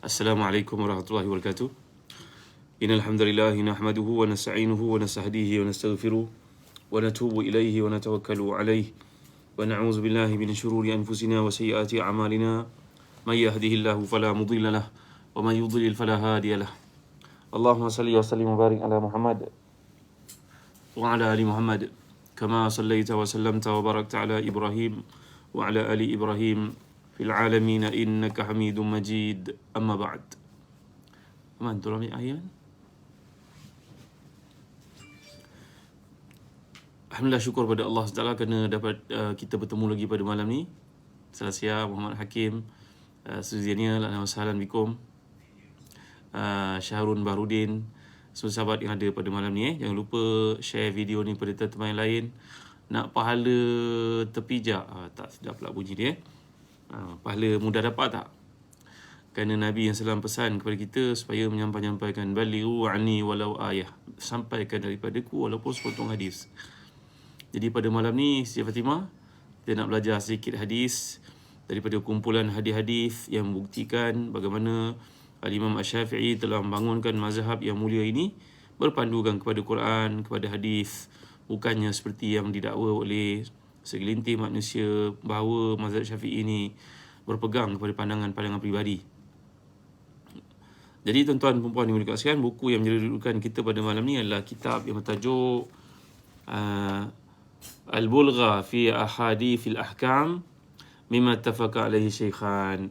Assalamualaikum warahmatullahi wabarakatuh. Innal hamdalillah nahmaduhu wa nasta'inuhu wa nastahdihi wa nastaghfiruh wa natubu ilaihi wa natawakkalu alaihi wa na'udzu billahi min shururi anfusina wa sayyiati a'malina may yahdihillahu fala mudilla lahu wa may yudlil fala hadiya lahu. Allahumma salli wa sallim wa barik ala Muhammad wa ala ali Muhammad kama sallaita wa sallamta wa barakta ala Ibrahim wa ala ali Ibrahim fil alamin innaka Hamidum Majid. Amma ba'd. Man, tolong ambil air. Alhamdulillah, syukur pada Allah SWT kerana dapat kita bertemu lagi pada malam ni. Saya Muhammad Hakim, Suziania, wa sahlan bikum. Syahrun Bahrudin, semua sahabat yang ada pada malam ni. Jangan lupa share video ni pada teman-teman yang lain. Nak pahala terpijak, tak sedap pula bunyi dia. Pahala mudah dapat tak? Kerana Nabi yang salam pesan kepada kita supaya menyampaikan balighu anni walau ayah, sampaikan daripadaku walaupun sepotong hadis. Jadi pada malam ni Siti Fatimah, kita nak belajar sedikit hadis daripada kumpulan hadis-hadis yang membuktikan bagaimana Al-Imam Asy-Syafi'i telah membangunkan mazhab yang mulia ini berpandukan kepada Quran, kepada hadis, bukannya seperti yang didakwa oleh segelintir manusia bahawa mazhab Syafi'i ini berpegang kepada pandangan-pandangan peribadi. Jadi tuan-tuan dan puan yang dikasihan, buku yang menjadi rujukan kita pada malam ni adalah kitab yang bertajuk Al-Bulgha fi Ahadithil Ahkam mimma ittafaqa alaihi Syaikhan.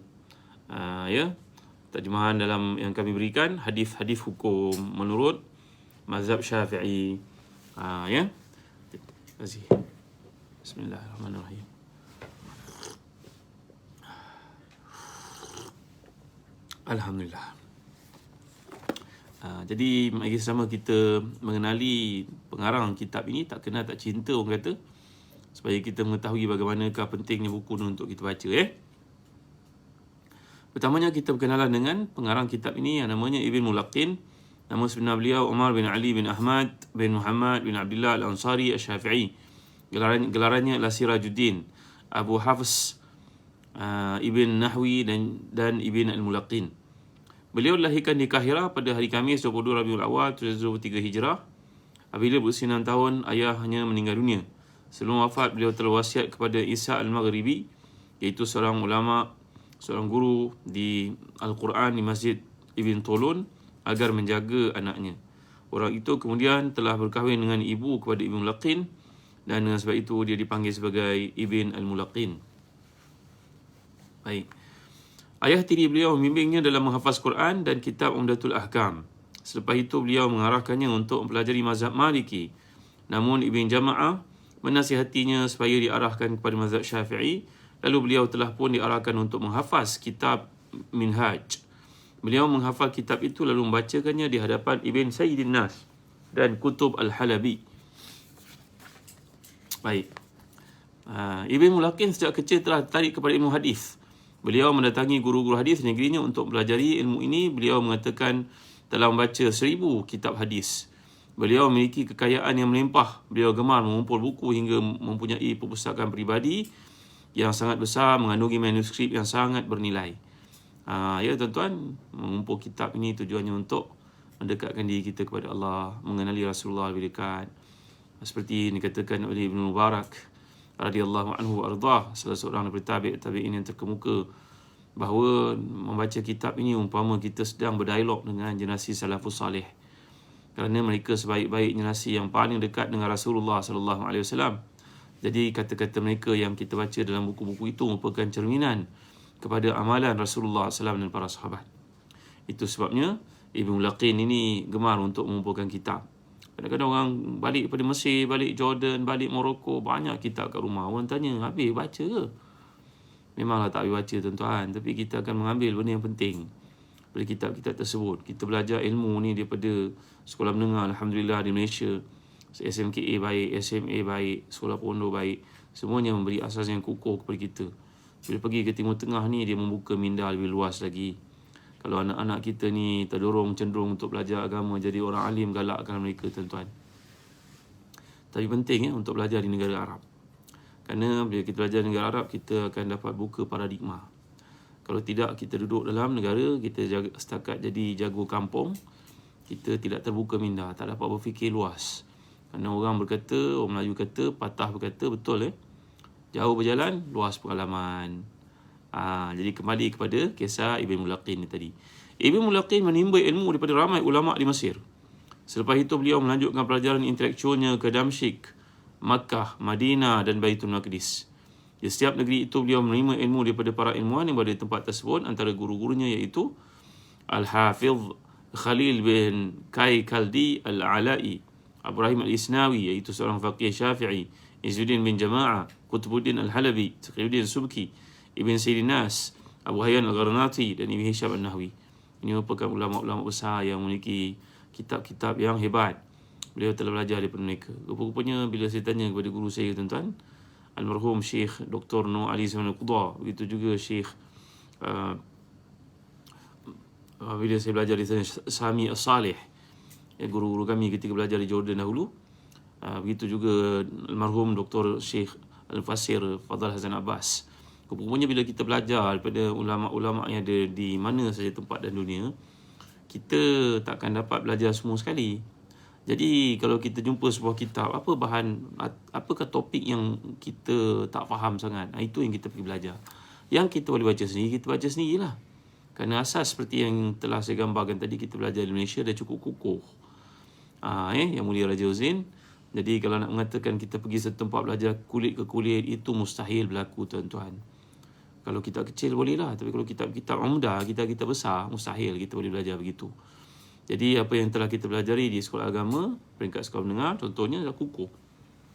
Ya, terjemahan dalam yang kami berikan, hadis-hadis hukum menurut mazhab Syafi'i. Ya. Terima kasih. Bismillahirrahmanirrahim. Alhamdulillah. Jadi mari sama kita mengenali pengarang kitab ini. Tak kenal tak cinta orang kata, supaya kita mengetahui bagaimanakah pentingnya buku ini untuk kita baca. Pertamanya kita berkenalan dengan pengarang kitab ini yang namanya Ibn Mulaqin. Nama sebenar beliau Umar bin Ali bin Ahmad bin Muhammad bin Abdullah Al-Ansari Asy-Syafi'i. Gelarannya adalah Sirajuddin Abu Hafs Ibn Nahwi dan Ibn Al-Mulaqin. Beliau dilahirkan di Kahirah pada hari Khamis 22 Rabiul Awal 723 Hijrah. Apabila berusia 6 tahun, ayahnya meninggal dunia. Sebelum wafat, beliau telah wasiat kepada Isa Al-Maghribi, iaitu seorang ulama, seorang guru di Al-Quran di Masjid Ibn Tolun, agar menjaga anaknya. Orang itu kemudian telah berkahwin dengan ibu kepada Ibn Mulaqin, dan dengan sebab itu dia dipanggil sebagai Ibn Al-Mulaqin. Baik. Ayah tiri beliau membimbingnya dalam menghafaz Quran dan kitab Umdatul Ahkam. Selepas itu beliau mengarahkannya untuk mempelajari mazhab Maliki. Namun Ibn Jama'ah menasihatinya supaya diarahkan kepada mazhab Syafi'i. Lalu beliau telah pun diarahkan untuk menghafaz kitab Minhaj. Beliau menghafal kitab itu lalu membacakannya di hadapan Ibn Sayyidin Nas dan Kutub Al-Halabi. Baik. Ibn Mulaqin sejak kecil telah tertarik kepada ilmu hadis. Beliau mendatangi guru-guru hadis negerinya untuk mempelajari ilmu ini. Beliau mengatakan telah membaca 1000 kitab hadis. Beliau memiliki kekayaan yang melimpah. Beliau gemar mengumpul buku hingga mempunyai perpustakaan peribadi yang sangat besar, mengandungi manuskrip yang sangat bernilai. Ya tuan-tuan, mengumpul kitab ini tujuannya untuk mendekatkan diri kita kepada Allah, mengenali Rasulullah lebih dekat. Seperti dikatakan oleh Ibn Mubarak radhiyallahu anhu ardah, salah seorang daripada tabi'in yang terkemuka, bahawa membaca kitab ini umpama kita sedang berdialog dengan generasi salafus salih, kerana mereka sebaik-baik generasi yang paling dekat dengan Rasulullah sallallahu alaihi wasallam. Jadi kata-kata mereka yang kita baca dalam buku-buku itu merupakan cerminan kepada amalan Rasulullah SAW dan para sahabat. Itu sebabnya Ibn Mulaqin ini gemar untuk mengumpulkan kitab. Kadang-kadang orang balik daripada Mesir, balik Jordan, balik Morocco, banyak kitab kat rumah. Orang tanya, habis baca ke? Memanglah tak habis baca tuan-tuan, tapi kita akan mengambil benda yang penting dari kitab-kitab tersebut. Kita belajar ilmu ni daripada sekolah menengah, Alhamdulillah di Malaysia. SMKA baik, SMA baik, sekolah pondok baik. Semuanya memberi asas yang kukuh kepada kita. Bila pergi ke Timur Tengah ni, dia membuka minda lebih luas lagi. Kalau anak-anak kita ni terdorong cenderung untuk belajar agama, jadi orang alim, galakkan mereka tuan-tuan. Tapi penting untuk belajar di negara Arab. Kerana bila kita belajar di negara Arab, kita akan dapat buka paradigma. Kalau tidak, kita duduk dalam negara, kita setakat jadi jago kampung, kita tidak terbuka minda, tak dapat berfikir luas. Kerana orang berkata, orang Melayu kata, patah berkata, betul jauh berjalan, luas pengalaman. Jadi kembali kepada kisah Ibn Mulaqin ni tadi. Ibn Mulaqin menimba ilmu daripada ramai ulama' di Mesir. Selepas itu beliau melanjutkan pelajaran intelektualnya ke Damsyik, Makkah, Madinah dan Baitul Maqdis. Di setiap negeri itu beliau menerima ilmu daripada para ilmuwan yang berada di tempat tersebut. Antara guru-gurunya iaitu Al-Hafidh Khalil bin Kai Kaldi Al-Ala'i, Ibrahim Al-Isnawi iaitu seorang faqih Syafi'i, Izzuddin bin Jama'ah, Qutbuddin Al-Halabi, Taqiyuddin Subki, Ibn Sayyidinas, Abu Hayyan Al-Gharnati dan Ibn Hisham Al-Nahwi. Ini merupakan ulama-ulama besar yang memiliki kitab-kitab yang hebat. Beliau telah belajar daripada mereka. Rupa-rupanya bila saya tanya kepada guru saya, tuan-tuan, almarhum Syekh Dr. Nur Ali Zaman Al-Qudha, begitu juga Syekh bila saya belajar di sana, Sami As-Salih, guru-guru kami ketika belajar di Jordan dahulu. Begitu juga almarhum Dr. Syekh Al-Fasir Fadal Hazan Abbas. Rupanya bila kita belajar daripada ulama-ulama yang ada di mana saja tempat dan dunia, kita takkan dapat belajar semua sekali. Jadi kalau kita jumpa sebuah kitab, apa bahan, apakah topik yang kita tak faham sangat, itu yang kita pergi belajar. Yang kita boleh baca sendiri, kita baca sendirilah. Kerana asas seperti yang telah saya gambarkan tadi, kita belajar di Malaysia dah cukup kukuh. Yang mulia Raja Uzin. Jadi kalau nak mengatakan kita pergi satu tempat belajar kulit ke kulit, itu mustahil berlaku, tuan-tuan. Kalau kitab kecil bolehlah, tapi kalau kitab-kitab umdah, kitab-kitab besar, mustahil kita boleh belajar begitu. Jadi apa yang telah kita pelajari di sekolah agama, peringkat sekolah menengah, contohnya adalah kukuh.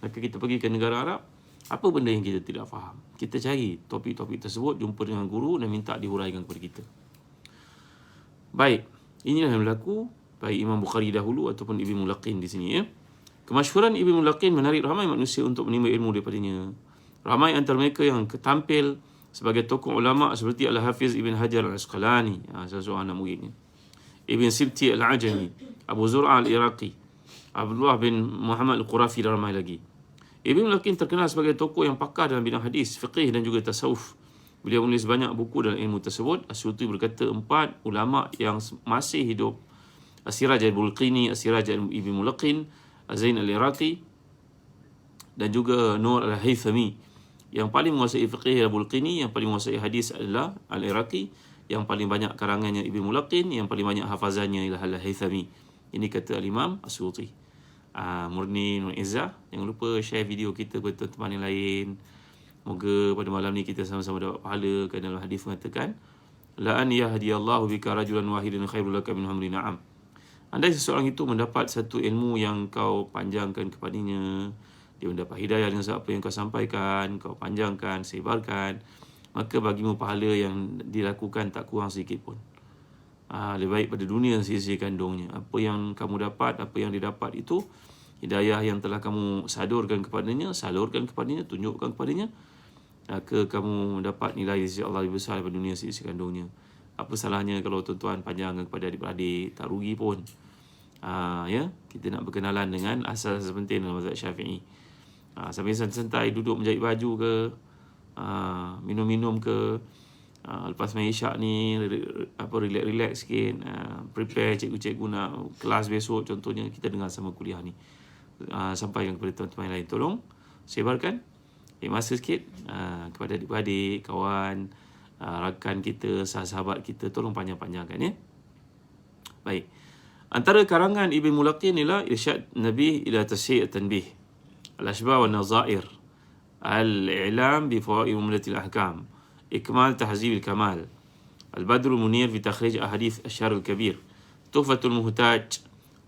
Maka kita pergi ke negara Arab, apa benda yang kita tidak faham, kita cari topik-topik tersebut, jumpa dengan guru dan minta dihuraikan kepada kita. Baik, inilah yang berlaku baik Imam Bukhari dahulu ataupun Ibn Mulaqin di sini. Kemasyhuran Ibn Mulaqin menarik ramai manusia untuk menimba ilmu daripadanya. Ramai antara mereka yang tampil sebagai tokoh ulama seperti Al-Hafiz Ibn Hajar Al-Asqalani, salah seorang anak muridnya, Ibn Sibti Al-Ajami, Abu Zur'a Al-Iraqi, Abdullah bin Muhammad Al-Qurafi dan ramai lagi. Ibn Mulaqin terkenal sebagai tokoh yang pakar dalam bidang hadis, fiqih dan juga tasawuf. Beliau menulis banyak buku dalam ilmu tersebut. Asyuti berkata 4 ulama yang masih hidup, As-Siraj Al-Bulqini, As-Siraj Ibn Mulaqin, Az-Zain Al-Iraqi dan juga Nur Al-Haythami. Yang paling menguasai fiqih Al-Bulqini, yang paling menguasai hadis adalah Al-Iraqi, yang paling banyak karangannya Ibn Mulaqin, yang paling banyak hafazannya ialah Al-Haythami. Ini kata Al-Imam Asyuti. Murni Nur Izzah, jangan lupa share video kita kepada teman-teman yang lain. Moga pada malam ni kita sama-sama dapat pahala, kerana dalam hadis mengatakan, la an yahdiyallahu bika rajulan wahidan khairul laka min humri na'am. Andai seseorang itu mendapat satu ilmu yang kau panjangkan kepadanya, dia mendapat hidayah dengan apa yang kau sampaikan, kau panjangkan, sebarkan, maka bagimu pahala yang dilakukan tak kurang sedikit pun. Lebih baik pada dunia sia-sia kandungnya. Apa yang kamu dapat, apa yang didapat itu, hidayah yang telah kamu salurkan kepadanya, tunjukkan kepadanya, maka kamu dapat nilai di sisi Allah lebih besar daripada dunia sia-sia kandungnya. Apa salahnya kalau tuan-tuan panjangkan kepada adik-beradik, tak rugi pun. Kita nak berkenalan dengan asas penting dalam mazhab Syafi'i. Sambil santai-santai duduk menjahit baju ke, minum-minum ke, lepas main isyak ni relax sikit, prepare cikgu-cikgu nak kelas besok contohnya, kita dengar sama kuliah ni, sampaikan kepada teman-teman lain. Tolong sebarkan masa sikit kepada adik-adik, kawan, rakan kita, sahabat kita, tolong panjang-panjangkan ya. Baik, antara karangan Ibn Mulaqin ialah Irsyad Nabi ila Tasyi' Tanbih, Al-Ashbah wa Nazair, Al-I'lam bi Fawaid Umdatil Ahkam, Ikmal Tahzib Al-Kamal, Al-Badr Al-Munir fi Takhrij Ahadith Asyar Al-Kabir, Tuhfatul Muhtaj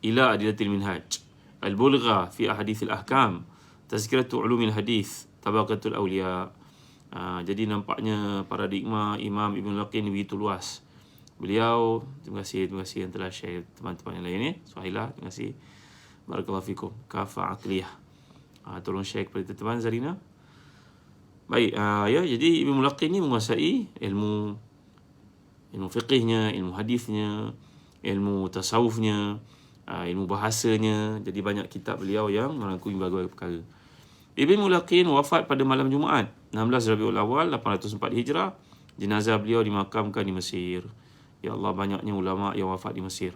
ila Adilatil Minhaj, Al-Bulgha fi Ahadith Al-Ahkam, Tazkiratu Ulumil Hadith, Tabaqatul Awliya. Jadi nampaknya paradigma Imam Ibn Mulaqin begitu luas. Beliau, terima kasih yang telah share teman-teman yang lain ni. Suhailah, terima kasih. Barakallahu fikum. Kafa Aqliyah. Tolong share kepada teman-teman Zarina. Baik, jadi Ibn Mulaqin ni menguasai ilmu fiqihnya, ilmu hadisnya, ilmu tasawufnya, ilmu bahasanya. Jadi banyak kitab beliau yang merangkumi berbagai perkara. Ibn Mulaqin wafat pada malam Jumaat 16 Rabiul Awal 804 Hijrah jenazah beliau dimakamkan di Mesir. Ya Allah, banyaknya ulama yang wafat di Mesir.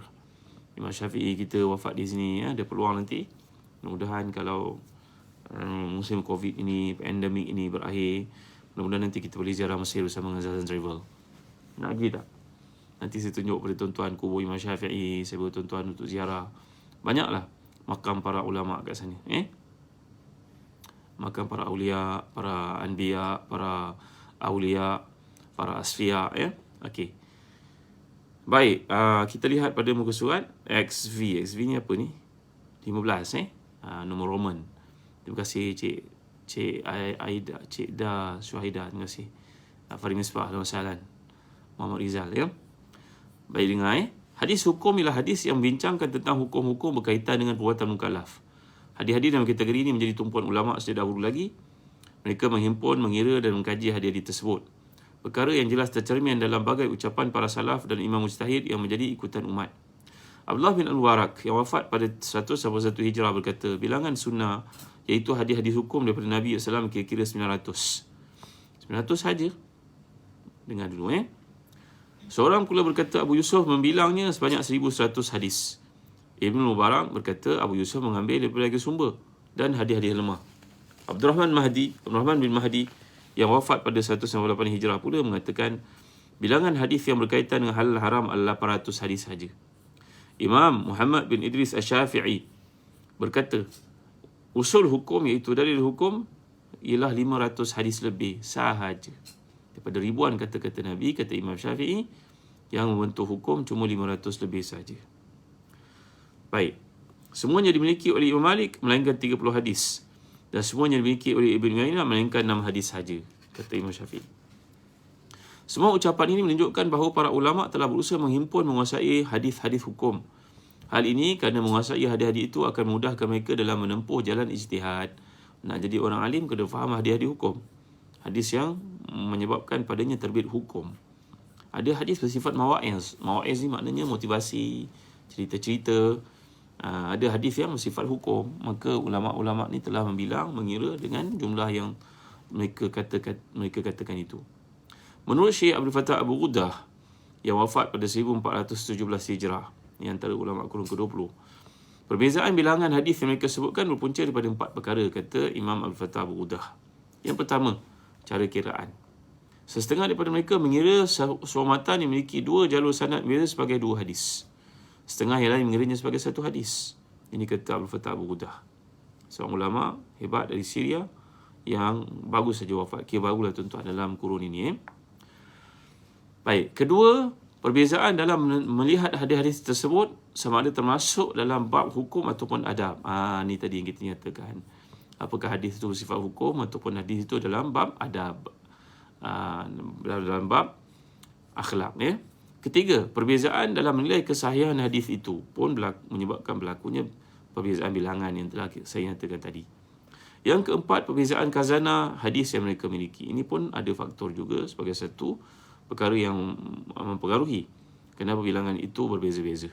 Imam Syafi'i kita wafat di sini, ya. Ada peluang nanti, mudah-mudahan kalau musim Covid ini, pandemik ini berakhir, mudah-mudahan nanti kita boleh ziarah Mesir bersama dengan Zazan Travel. Nak pergi tak? Nanti saya tunjuk pada tuan-tuan kubur Imam Syafi'i, saya bawa tuan-tuan untuk ziarah. Banyaklah makam para ulama kat sana. Makam para awliya, para anbiya, para awliya, para asfiya, ya. Okey. Baik, kita lihat pada muka surat XV. XV ni apa ni? 15, nombor Roman. Terima kasih Cik Aida, Cik Da Syuhaida, terima kasih. Farid Misbah, Salam Muhammad Rizal, ya. Baik, dengar, hadis hukum ialah hadis yang bincangkan tentang hukum-hukum berkaitan dengan perbuatan mukallaf. Hadis-hadis dalam kategori ini menjadi tumpuan ulama sejak dahulu lagi. Mereka menghimpun, mengira dan mengkaji hadis-hadis tersebut. Perkara yang jelas tercermin dalam bagai ucapan para salaf dan imam mujtahid yang menjadi ikutan umat. Abdullah bin Al-Mubarak yang wafat pada 111 Hijrah berkata, bilangan sunnah iaitu hadis-hadis hukum daripada Nabi SAW kira-kira 900. 900 saja. Dengar dulu, Seorang pula berkata Abu Yusuf membilangnya sebanyak 1100 hadis. Ibn Mubarak berkata Abu Yusuf mengambil daripada lagi sumber dan hadis-hadis lemah. Abdurrahman bin Mahdi yang wafat pada 198 Hijrah pula mengatakan bilangan hadis yang berkaitan dengan halal haram adalah 800 hadis saja. Imam Muhammad bin Idris Asy-Syafi'i berkata usul hukum iaitu dalil hukum ialah 500 hadis lebih sahaja. Daripada ribuan kata-kata Nabi, kata Imam Syafi'i, yang membentuk hukum cuma 500 lebih saja. Baik. Semuanya dimiliki oleh Imam Malik melainkan 30 hadis. Dan semuanya dimiliki oleh Ibn Uyainah melainkan 6 hadis saja, kata Imam Syafi'i. Semua ucapan ini menunjukkan bahawa para ulama telah berusaha menghimpun menguasai hadis-hadis hukum. Hal ini kerana menguasai hadis-hadis itu akan memudahkan mereka dalam menempuh jalan ijtihad. Nak jadi orang alim kena faham hadis-hadis hukum. Hadis yang menyebabkan padanya terbit hukum. Ada hadis bersifat mawa'iz. Mawa'iz ni maknanya motivasi, cerita-cerita. Ada hadis yang bersifat hukum. Maka ulama-ulama ni telah mengira dengan jumlah yang mereka katakan itu. Menurut Syekh Abdul Fattah Abu Ghudah yang wafat pada 1417 Hijrah, yang antara ulama kurun ke-20, perbezaan bilangan hadis yang mereka sebutkan berpunca daripada 4 perkara, kata Imam Abdul Fattah Abu Ghudah. Yang pertama, cara kiraan. Setengah daripada mereka mengira suamatan yang memiliki 2 jalur sanad berbeza sebagai 2 hadis. Setengah yang lain mengiranya sebagai 1 hadis. Ini kata Abdul Fattah Abu Ghudah, seorang ulama hebat dari Syria yang bagus saja wafat. Kira barulah tuan-tuan dalam kurun ini. Baik, kedua, perbezaan dalam melihat hadis-hadis tersebut sama ada termasuk dalam bab hukum ataupun adab. Ni tadi yang kita nyatakan. Apakah hadis itu bersifat hukum ataupun hadis itu dalam bab adab, dalam bab akhlak, Ketiga, perbezaan dalam menilai kesahihan hadis itu pun menyebabkan berlakunya perbezaan bilangan yang telah saya nyatakan tadi. Yang keempat, perbezaan khazanah hadis yang mereka miliki. Ini pun ada faktor juga sebagai satu perkara yang mempengaruhi kenapa bilangan itu berbeza-beza.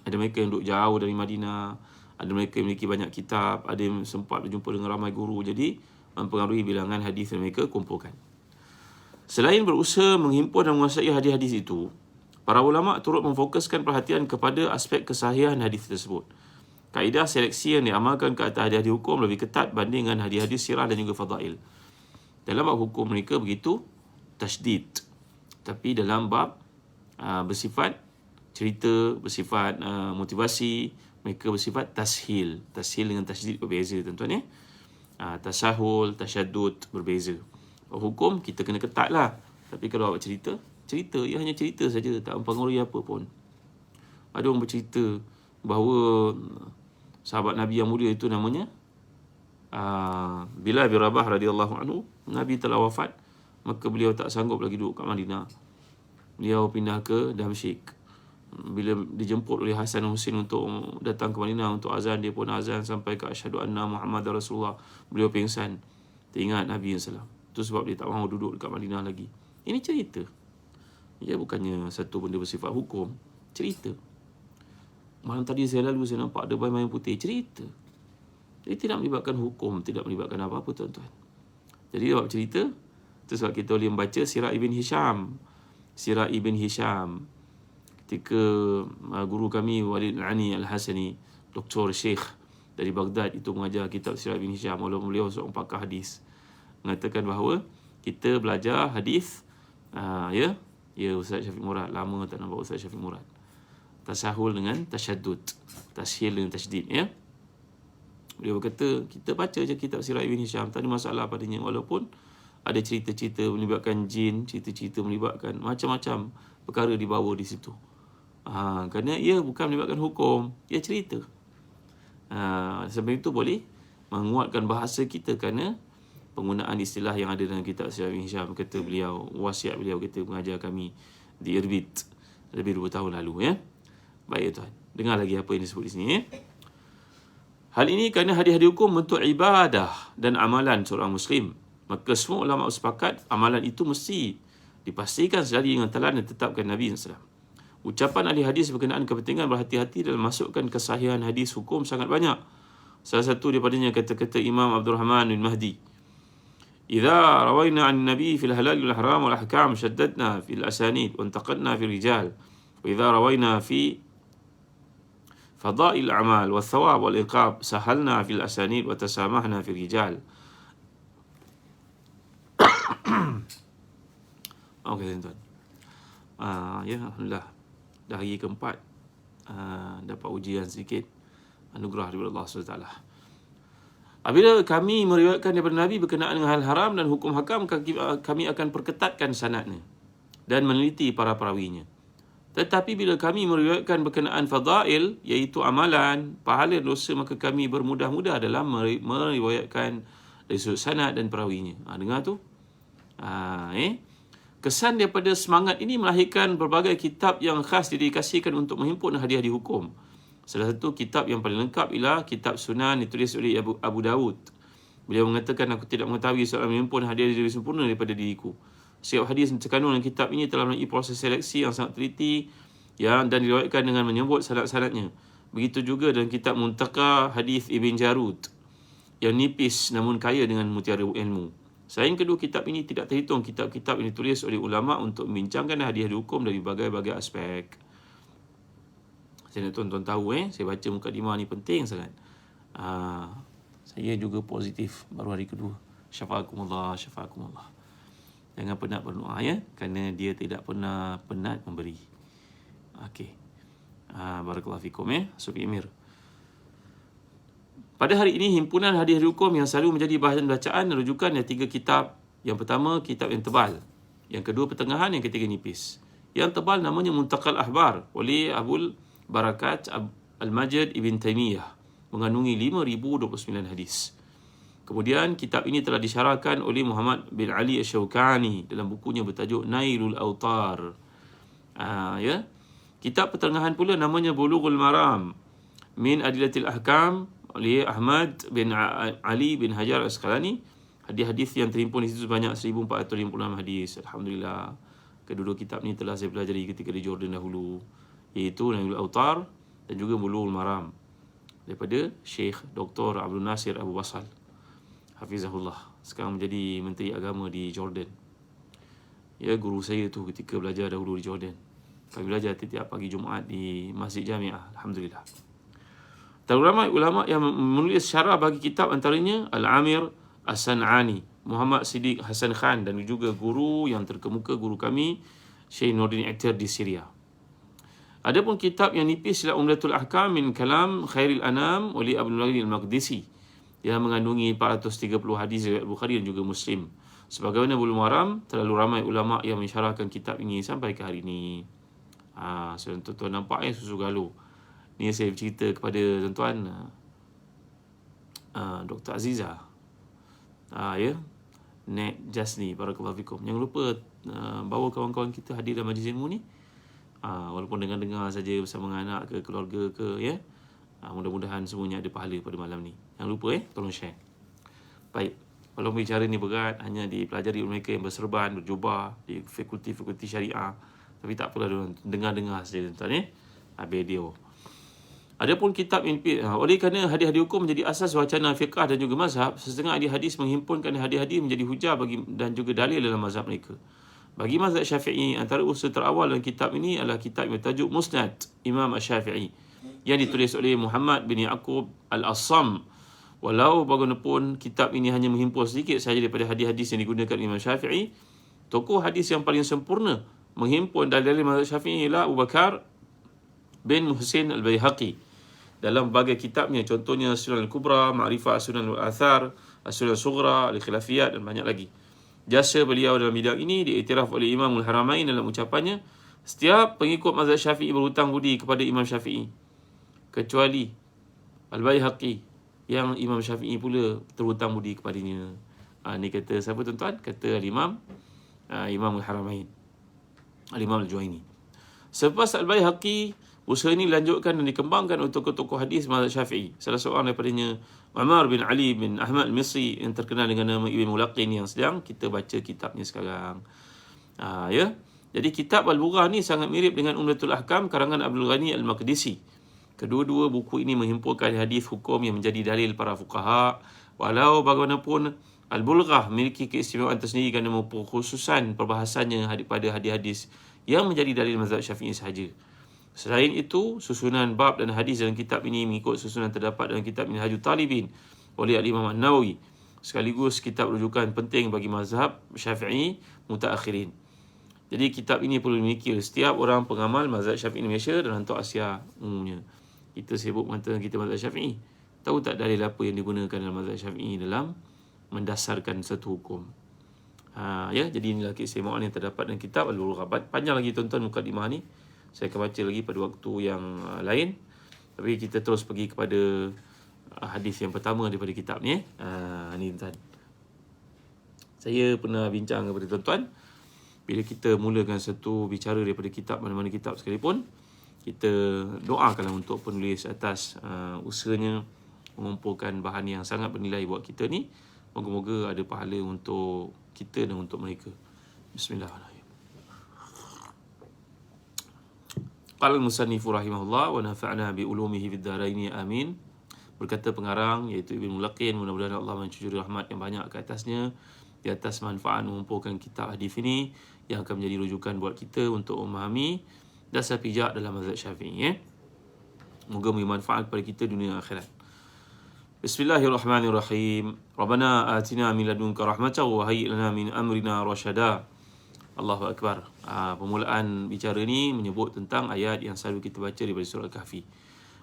Ada mereka yang duduk jauh dari Madinah, ada mereka yang memiliki banyak kitab, ada yang sempat berjumpa dengan ramai guru, jadi mempengaruhi bilangan hadis yang mereka kumpulkan. Selain berusaha menghimpun dan menguasai hadis-hadis itu, para ulama turut memfokuskan perhatian kepada aspek kesahihan hadis tersebut. Kaedah seleksi yang diamalkan ke atas hadis-hadis hukum lebih ketat banding dengan hadis-hadis sirah dan juga fadail. Dalam bab hukum mereka begitu tasydid, tapi dalam bab bersifat cerita, bersifat motivasi, mereka bersifat tashil. Tashil dengan tasydid berbeza, tuan-tuan, tasahul, tasyaddud berbeza. Hukum kita kena ketat lah, tapi kalau awak cerita, ia hanya cerita saja, tak mempengaruhi apa pun. Ada orang bercerita bahawa sahabat Nabi yang mulia itu namanya Bilal bin Rabah radhiyallahu anhu, Nabi telah wafat, maka beliau tak sanggup lagi duduk kat Madinah. Beliau pindah ke Damsyik. Bila dijemput oleh Hasan dan Husain untuk datang ke Madinah untuk azan, dia pun azan sampai ke asyhadu anna Muhammadar Rasulullah. Beliau pingsan, teringat Nabi SAW. Itu sebab dia tak mahu duduk dekat Madinah lagi. Ini cerita. Ia bukannya satu benda bersifat hukum. Cerita. Malam tadi saya nampak ada bayang-bayang putih. Cerita. Jadi tidak melibatkan hukum, tidak melibatkan apa-apa, tuan-tuan. Jadi bab cerita, Itu sebab kita boleh membaca Sirah Ibn Hisham. Sirah Ibn Hisham. Ketika guru kami Walid Al-Ani Al-Hasani, Doktor Syekh dari Baghdad, itu mengajar kitab Sirah Ibn Hisham, walaupun beliau seorang pakar hadis, mengatakan bahawa kita belajar hadis, ya Ustaz Syafiq Murad, lama tak nampak Ustaz Syafiq Murad. Tasahul dengan tasyaddud, tashil dengan tasydid, ya. Beliau berkata, kita baca je kitab Sirah Ibn Hisham, tak ada masalah padanya, walaupun ada cerita-cerita melibatkan jin, cerita-cerita melibatkan macam-macam perkara dibawa di situ. Kerana ia bukan melibatkan hukum, ia cerita. Sebab itu boleh menguatkan bahasa kita kerana penggunaan istilah yang ada dalam kitab Sirah Ibn Hisham. Kata beliau, wasiat beliau, kata mengajar kami di Irbid lebih 2 tahun lalu, ya. Baik tuan, dengar lagi apa yang disebut di sini, ya. Hal ini kerana hadis-hadis hukum bentuk ibadah dan amalan seorang Muslim. Maka semua ulama sepakat amalan itu mesti dipastikan selari dengan telah ditetapkan Nabi SAW. Ucapan ahli hadis berkenaan kepentingan berhati-hati dalam masukkan kesahihan hadis hukum sangat banyak. Salah satu daripadanya kata-kata Imam Abdul Rahman bin Mahdi. Idza rawayna an Nabi fil halal wal haram wal ahkam shaddadna fil asanid wa intaqadna fil rijal. Wa idza rawayna fi fadail a'mal wal thawab wal iqab sahalna fil asanid wa tasamahna fil rijal. Okey tuan. Ya, alhamdulillah. Dah hari keempat dapat ujian sedikit, anugerah daripada Allah SWT. Apabila kami meriwayatkan daripada Nabi berkenaan dengan hal haram dan hukum hakam, kami akan perketatkan sanadnya dan meneliti para perawinya. Tetapi bila kami meriwayatkan berkenaan fadail, iaitu amalan, pahala, dosa, maka kami bermudah-mudah dalam meriwayatkan dari sudut sanad dan perawinya. Dengar tu? Kesan daripada semangat ini melahirkan berbagai kitab yang khas didedikasikan untuk menghimpun hadiah-hadiah hukum. Salah satu kitab yang paling lengkap ialah kitab Sunan ditulis oleh Abu Dawud. Beliau mengatakan, aku tidak mengetahui soal menghimpun hadiah lebih sempurna daripada diriku. Setiap hadis terkandung dalam kitab ini telah melalui proses seleksi yang sangat teliti dan diriwayatkan dengan menyebut sanad-sanadnya. Begitu juga dalam kitab Muntaka Hadis Ibn Jarud yang nipis namun kaya dengan mutiara ilmu. Selain kedua kitab ini, tidak terhitung kitab-kitab yang ditulis oleh ulama untuk membincangkan hadiah hukum dari berbagai-bagai aspek. Saya nak tuan-tuan tahu, saya baca mukadimah ni penting sangat. Saya juga positif baru hari kedua. Syafa'akumullah, syafa'akumullah. Jangan penat berdoa, ya, kerana dia tidak pernah penat memberi. Okey. Barakallahu fikum, Sufi Emir. Pada hari ini, himpunan hadiah hukum yang selalu menjadi bahasan bacaan rujukan ada 3 kitab. Yang pertama, kitab yang tebal. Yang kedua, pertengahan. Yang ketiga, nipis. Yang tebal namanya Muntaqal Ahbar oleh Abul Barakat Al-Majid Ibn Taymiyah, mengandungi 5,029 hadis. Kemudian, kitab ini telah disyarahkan oleh Muhammad bin Ali Asy-Syaukani dalam bukunya bertajuk Nailul Autar. Ya. Kitab pertengahan pula namanya Bulughul Maram min Adillatil Ahkam oleh Ahmad bin Ali bin Hajar Al-Asqalani. Hadis-hadis yang terhimpun di situ sebanyak 1,456 hadis. Alhamdulillah. Kedua kitab ni telah saya pelajari ketika di Jordan dahulu, iaitu Nailul Autar dan juga Bulughul Maram daripada Syekh Dr. Abdul Nasir Abu Basal, hafizahullah. Sekarang menjadi Menteri Agama di Jordan. Ya, guru saya tu ketika belajar dahulu di Jordan. Kami belajar setiap pagi Jumaat di Masjid Jamiah. Alhamdulillah. Terutama ulama yang menulis syarah bagi kitab antaranya Al-Amir As-San'ani, Muhammad Siddiq Hasan Khan, dan juga guru yang terkemuka, guru kami Syekh Nuruddin Ikhtiar di Syria. Adapun kitab yang nipis ialah Umdatul Ahkam min Kalam Khairil Anam oleh Abdul Ghani Al-Maqdisi yang mengandungi 430 hadis riwayat Bukhari dan juga Muslim. Sebagaimana Bulughul Maram, terlalu ramai ulama yang mensyarahkan kitab ini sampai ke hari ini. So tuan-tuan nampak susu galuh. Ni saya bercerita kepada tuan-tuan Dr. Aziza, ya, Nek Jasni, barakallahu fikum. Jangan lupa bawa kawan-kawan kita hadir dalam majlis ilmu ni, walaupun dengar-dengar saja bersama dengan anak ke keluarga ke, ya. Mudah-mudahan semuanya ada pahala pada malam ni. Jangan lupa, tolong share. Baik, walaupun bicara ni berat, hanya dipelajari oleh mereka yang berserban, berjubah di fakulti-fakulti syariah, tapi tak apalah, dengar-dengar saja tuan-tuan, habis dia. Adapun kitab ini, oleh kerana hadis-hadis hukum menjadi asas wacana fiqah dan juga mazhab, setengah ahli hadis menghimpunkan hadis-hadis menjadi hujah bagi dan juga dalil dalam mazhab mereka. Bagi mazhab Syafi'i, antara usul terawal dalam kitab ini adalah kitab yang bertajuk Musnad Imam Asy-Syafi'i yang ditulis oleh Muhammad bin Yaqub Al-Assam. Walau bagaimanapun kitab ini hanya menghimpun sedikit sahaja daripada hadis-hadis yang digunakan Imam Syafi'i, tokoh hadis yang paling sempurna menghimpun dalil mazhab Syafi'i ialah Abu Bakar bin Muhsin Al-Baihaqi dalam berbagai kitabnya, contohnya Sunan Al-Kubra, Ma'rifah Sunan Al-Athar, Sunan Al-Sughra, Al-Khilafiyat dan banyak lagi. Jasa beliau dalam bidang ini diiktiraf oleh Imam Al-Haramain dalam ucapannya, setiap pengikut mazhab Syafi'i berhutang budi kepada Imam Syafi'i kecuali Al-Baihaqi yang Imam Syafi'i pula terhutang budi kepadanya. Ni kata siapa tuan-tuan? Kata Imam Al-Haramain, Al-Imam Al-Juwaini. Selepas Al-Baihaqi, usaha ini dilanjutkan dan dikembangkan untuk tokoh hadis mazhab Syafi'i. Salah seorang daripadanya Umar bin Ali bin Ahmad Al-Misri yang terkenal dengan nama Ibn Mulaqin yang sedang kita baca kitabnya sekarang. Ya. Jadi kitab Al-Bughah ni sangat mirip dengan Umdatul Ahkam karangan Abdul Ghani Al-Maqdisi. Kedua-dua buku ini menghimpunkan hadis hukum yang menjadi dalil para fuqaha. Walau bagaimanapun Al-Bughah memiliki keistimewaan tersendiri kerana memperkhususan perbahasannya pada hadis-hadis yang menjadi dalil mazhab Syafi'i sahaja. Selain itu, susunan bab dan hadis dalam kitab ini mengikut susunan terdapat dalam kitab Minhajul Talibin oleh Al-Imam An-Nawawi, sekaligus kitab rujukan penting bagi mazhab Syafi'i mutaakhirin. Jadi kitab ini perlu dimiliki oleh setiap orang pengamal mazhab Syafi'i Malaysia dan untuk Asia umumnya. Kita sibuk mengatakan kita mazhab Syafi'i. Tahu tak dalil apa yang digunakan dalam mazhab Syafi'i dalam mendasarkan satu hukum? Ya, jadi inilah keistimewaan yang terdapat dalam kitab Al-Bughah. Panjang lagi tuan-tuan mukadimah ni. Saya akan baca lagi pada waktu yang lain. Tapi kita terus pergi kepada hadis yang pertama daripada kitab ni. Ni tuan. Saya pernah bincang kepada tuan-tuan, bila kita mulakan satu bicara daripada kitab, mana-mana kitab sekalipun, kita doakanlah untuk penulis atas usahanya mengumpulkan bahan yang sangat bernilai buat kita ni. Moga-moga ada pahala untuk kita dan untuk mereka. Bismillahirrahmanirrahim. Qala al-musannifu rahimahullah wa nafa'na bi ulumihi fid dharain amin. Berkata pengarang iaitu Ibn Mulaqin, mudah-mudahan Allah mencurahkan rahmat yang banyak ke atasnya di atas manfaat mengumpulkan kitab hadis ini yang akan menjadi rujukan buat kita untuk memahami dasar pijak dalam mazhab Syafi'i. Moga memberi manfaat kepada kita dunia akhirat. Bismillahirrahmanirrahim. Rabbana atina min ladunka rahmatan wa hayyi lana min amrina rasyada. Allahu Akbar. Permulaan bicara ni menyebut tentang ayat yang selalu kita baca daripada surah Al-Kahfi.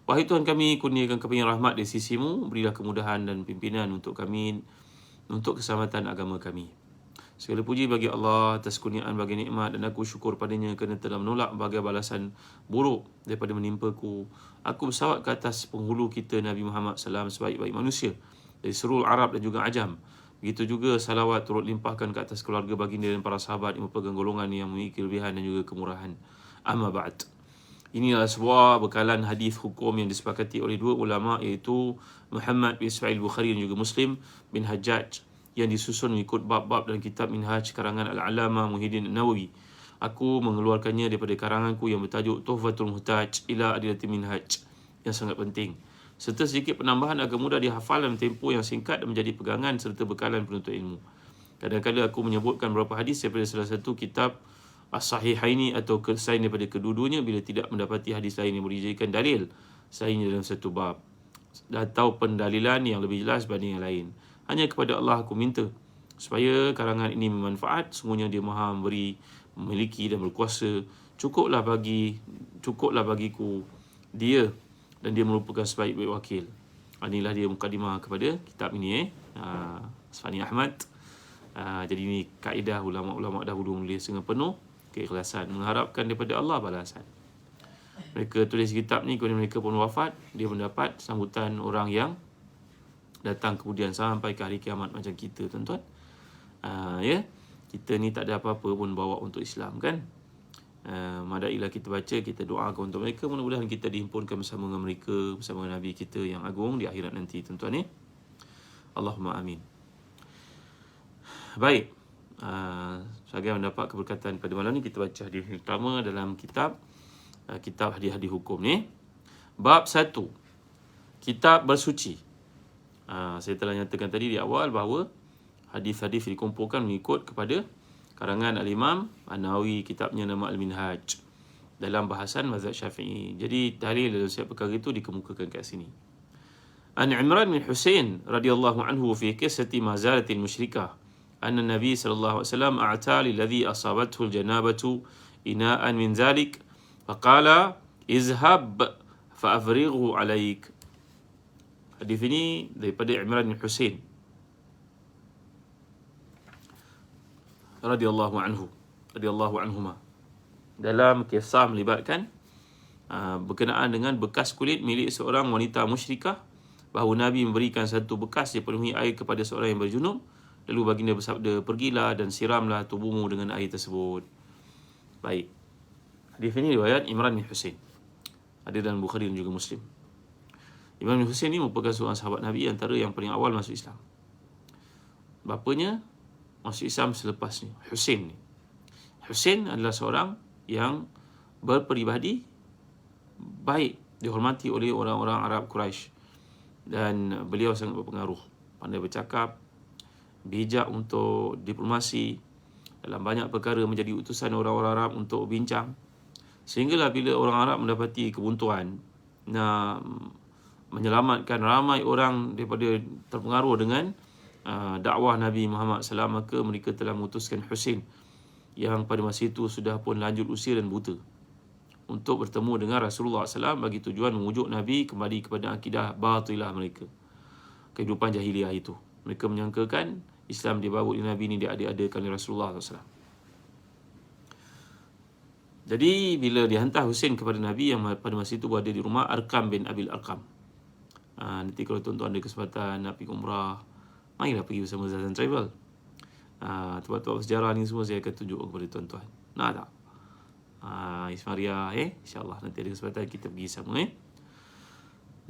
Wahai Tuhan kami, kurniakan kami rahmat dari sisimu, berilah kemudahan dan pimpinan untuk kami, untuk keselamatan agama kami. Segala puji bagi Allah atas kurniaan bagi nikmat dan aku syukur padanya kerana telah menolak bagai balasan buruk daripada menimpaku. Aku bersawat ke atas penghulu kita Nabi Muhammad SAW sebaik-baik manusia dari seluruh Arab dan juga Ajam. Begitu juga salawat turut limpahkan ke atas keluarga baginda dan para sahabat yang merupakan golongan yang memiliki kelebihan dan juga kemurahan. Amma ba'd. Inilah sebuah bekalan hadis hukum yang disepakati oleh dua ulama iaitu Muhammad bin Ismail Bukhari dan juga Muslim bin Hajjaj yang disusun mengikut bab-bab dalam kitab Minhaj karangan Al-Allamah Muhyiddin An-Nawawi. Aku mengeluarkannya daripada karanganku yang bertajuk Tuhfatul Muhtaj ila Adilatil Minhaj yang sangat penting. Serta sedikit penambahan agar mudah dihafal dalam tempoh yang singkat dan menjadi pegangan serta bekalan penuntut ilmu. Kadang-kadang aku menyebutkan beberapa hadis daripada salah satu kitab As-Sahihaini atau selain daripada kedua-duanya bila tidak mendapati hadis lain yang boleh dijadikan dalil selain dalam satu bab atau pendalilan yang lebih jelas berbanding yang lain. Hanya kepada Allah aku minta supaya karangan ini bermanfaat. Semuanya dia maha memberi, memiliki dan berkuasa. Cukuplah bagiku dia, dan dia merupakan sebaik-baik wakil. Inilah dia mukadimah kepada kitab ini. Asfani Ahmad. Jadi ini kaedah ulama-ulama dahulu menulis dengan penuh keikhlasan, mengharapkan daripada Allah balasan. Mereka tulis kitab ni, kemudian mereka pun wafat, dia mendapat sambutan orang yang datang kemudian sampai ke hari kiamat macam kita, tuan-tuan. Ya, kita ni tak ada apa-apa pun bawa untuk Islam kan. Madailah kita baca, kita doakan untuk mereka, mudah-mudahan kita dihimpunkan bersama dengan mereka, bersama dengan Nabi kita yang agung di akhirat nanti, tuan-tuan ya. Allahumma amin. Baik, sebagai mendapat keberkatan pada malam ni, kita baca hadis pertama dalam kitab hadis-hadis hukum ni. Bab 1. Kitab bersuci. Saya telah nyatakan tadi di awal bahawa hadis-hadis dikumpulkan mengikut kepada karangan Al-Imam An-Nawawi, kitabnya nama Al-Minhaj, dalam bahasan mazhab Syafi'i. Jadi tahlil dan setiap perkara itu dikemukakan kat sini. An Imran bin Husain radhiyallahu anhu fi qissati ma zalatil musyrikah anna Nabi sallallahu alaihi wasallam a'ta lilladhi asabathu al-janabatu ina'an min zalik faqala izhab fa'afrighu alaik. Hadis ini daripada Imran bin Husain radhiyallahu anhuma, dalam kisah melibatkan berkenaan dengan bekas kulit milik seorang wanita musyrikah, bahawa Nabi memberikan satu bekas dipenuhi air kepada seorang yang berjunub, lalu baginda bersabda, pergilah dan siramlah tubuhmu dengan air tersebut. Baik, hadis ini riwayat Imran bin Husain, ada dalam Bukhari dan juga Muslim. Imran bin Husain ini merupakan seorang sahabat Nabi antara yang paling awal masuk Islam. Bapanya masuk Islam selepas ni, Husain ni. Husain adalah seorang yang berperibadi baik, dihormati oleh orang-orang Arab Quraisy, dan beliau sangat berpengaruh, pandai bercakap, bijak untuk diplomasi, dalam banyak perkara menjadi utusan orang-orang Arab untuk bincang, sehinggalah bila orang Arab mendapati kebuntuan nak menyelamatkan ramai orang daripada terpengaruh dengan dakwah Nabi Muhammad SAW, maka mereka telah memutuskan Husain yang pada masa itu sudah pun lanjut usia dan buta untuk bertemu dengan Rasulullah SAW bagi tujuan memujuk Nabi kembali kepada akidah batilah mereka, kehidupan jahiliah itu. Mereka menyangkakan Islam dibawa oleh Nabi ini diada-adakan oleh Rasulullah SAW. Jadi bila dihantar Husain kepada Nabi yang pada masa itu berada di rumah Arqam bin Abil Arqam. Nanti kalau tuan-tuan ada kesempatan nak pergi umrah, marilah pergi bersama Zazan Travel. Tempat-tempat sejarah ni semua saya akan tunjuk kepada tuan-tuan. Nak tak? Ismaria, InsyaAllah nanti ada kesempatan kita pergi sama.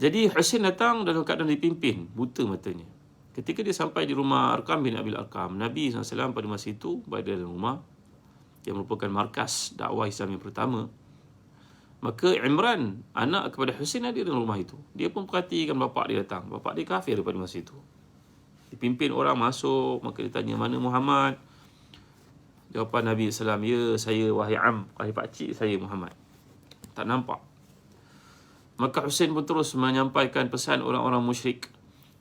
Jadi Husain datang dalam keadaan dipimpin, buta matanya. Ketika dia sampai di rumah Arqam bin Abil Arqam, Nabi SAW pada masa itu berada dalam rumah yang merupakan markas dakwah Islam yang pertama. Maka Imran, anak kepada Husain, ada dalam rumah itu. Dia pun perhatikan bapak dia datang. Bapak dia kafir pada masa itu. Dipimpin orang masuk, maka dia tanya, mana Muhammad? Jawapan Nabi SAW, ya saya wahai Am, wahai pakcik saya Muhammad. Tak nampak. Maka Husain pun terus menyampaikan pesan orang-orang musyrik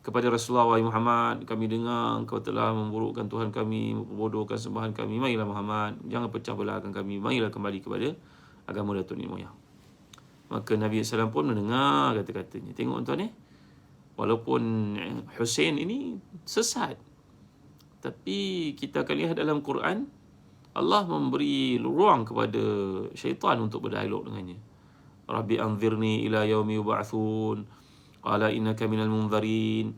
kepada Rasulullah, wahai Muhammad, kami dengar engkau telah memburukkan Tuhan kami, membodohkan sembahan kami. Marilah Muhammad, jangan pecah belahkan kami. Marilah kembali kepada agama Datuk Nenek Moyang. Maka Nabi SAW pun mendengar kata-katanya. Tengok tuan walaupun Husain ini sesat, tapi kita akan lihat dalam Quran, Allah memberi ruang kepada syaitan untuk berdialog dengannya. Rabbi anzirni ila yaumi yub'atsun, qala innaka minal munzirin.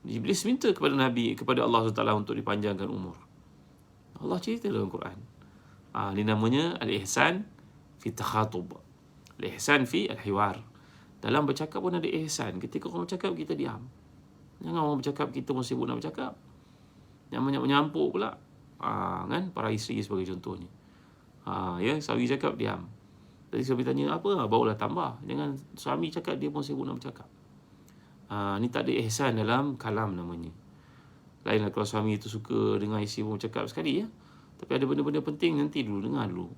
Iblis minta kepada Nabi, kepada Allah SWT untuk dipanjangkan umur. Allah cerita dalam Quran. Ini namanya al-ihsan fi takhatub. Al-ihsan fi al-hiwar. Dalam bercakap pun ada ihsan. Ketika orang bercakap, kita diam. Jangan orang bercakap, kita pun sibuk nak bercakap. Yang banyak menyampuk pula. Kan? Para isteri sebagai contohnya. Suami cakap, diam. Tadi suami tanya apa? Barulah tambah. Jangan suami cakap, dia pun sibuk nak bercakap. Ni tak ada ihsan dalam kalam namanya. Lainlah kalau suami itu suka dengar isteri pun bercakap sekali, tapi ada benda-benda penting, nanti dulu, dengar dulu.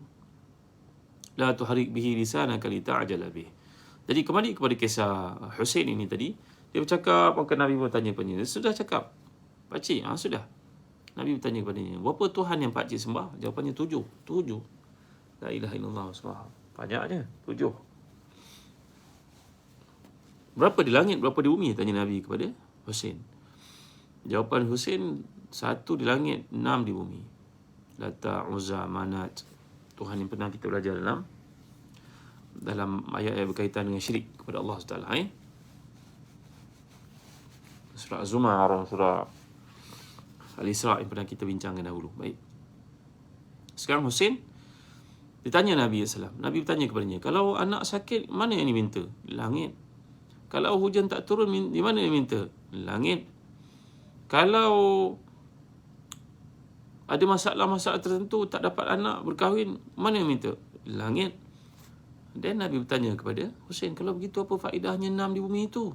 La tuharik bihi lisanaka lita'jala bih. Jadi kembali kepada kisah Husain ini tadi, dia bercakap, maka Nabi pun tanya kepadanya, sudah cakap pakcik? Sudah. Nabi bertanya kepadanya, berapa Tuhan yang pakcik sembah? Jawapannya 7. La ilaha illallah subhanahu. Banyaknya 7. Berapa di langit, berapa di bumi? Tanya Nabi kepada Husain. Jawapan Husain, 1 di langit, 6 di bumi. Lata, Uzza, Manat. Tuhan yang pernah kita belajar dalam ayat-ayat berkaitan dengan syirik kepada Allah SWT. Surah Az-Zumar, surah Al-Isra yang pernah kita bincangkan dahulu. Baik. Sekarang Husain ditanya Nabi SAW. Nabi bertanya kepadanya, kalau anak sakit, mana yang diminta? Langit. Kalau hujan tak turun, di mana yang diminta? Langit. Kalau ada masalah-masalah tertentu, tak dapat anak berkahwin, mana yang minta? Langit. Dan Nabi bertanya kepada Husain, kalau begitu apa faedahnya 6 di bumi itu?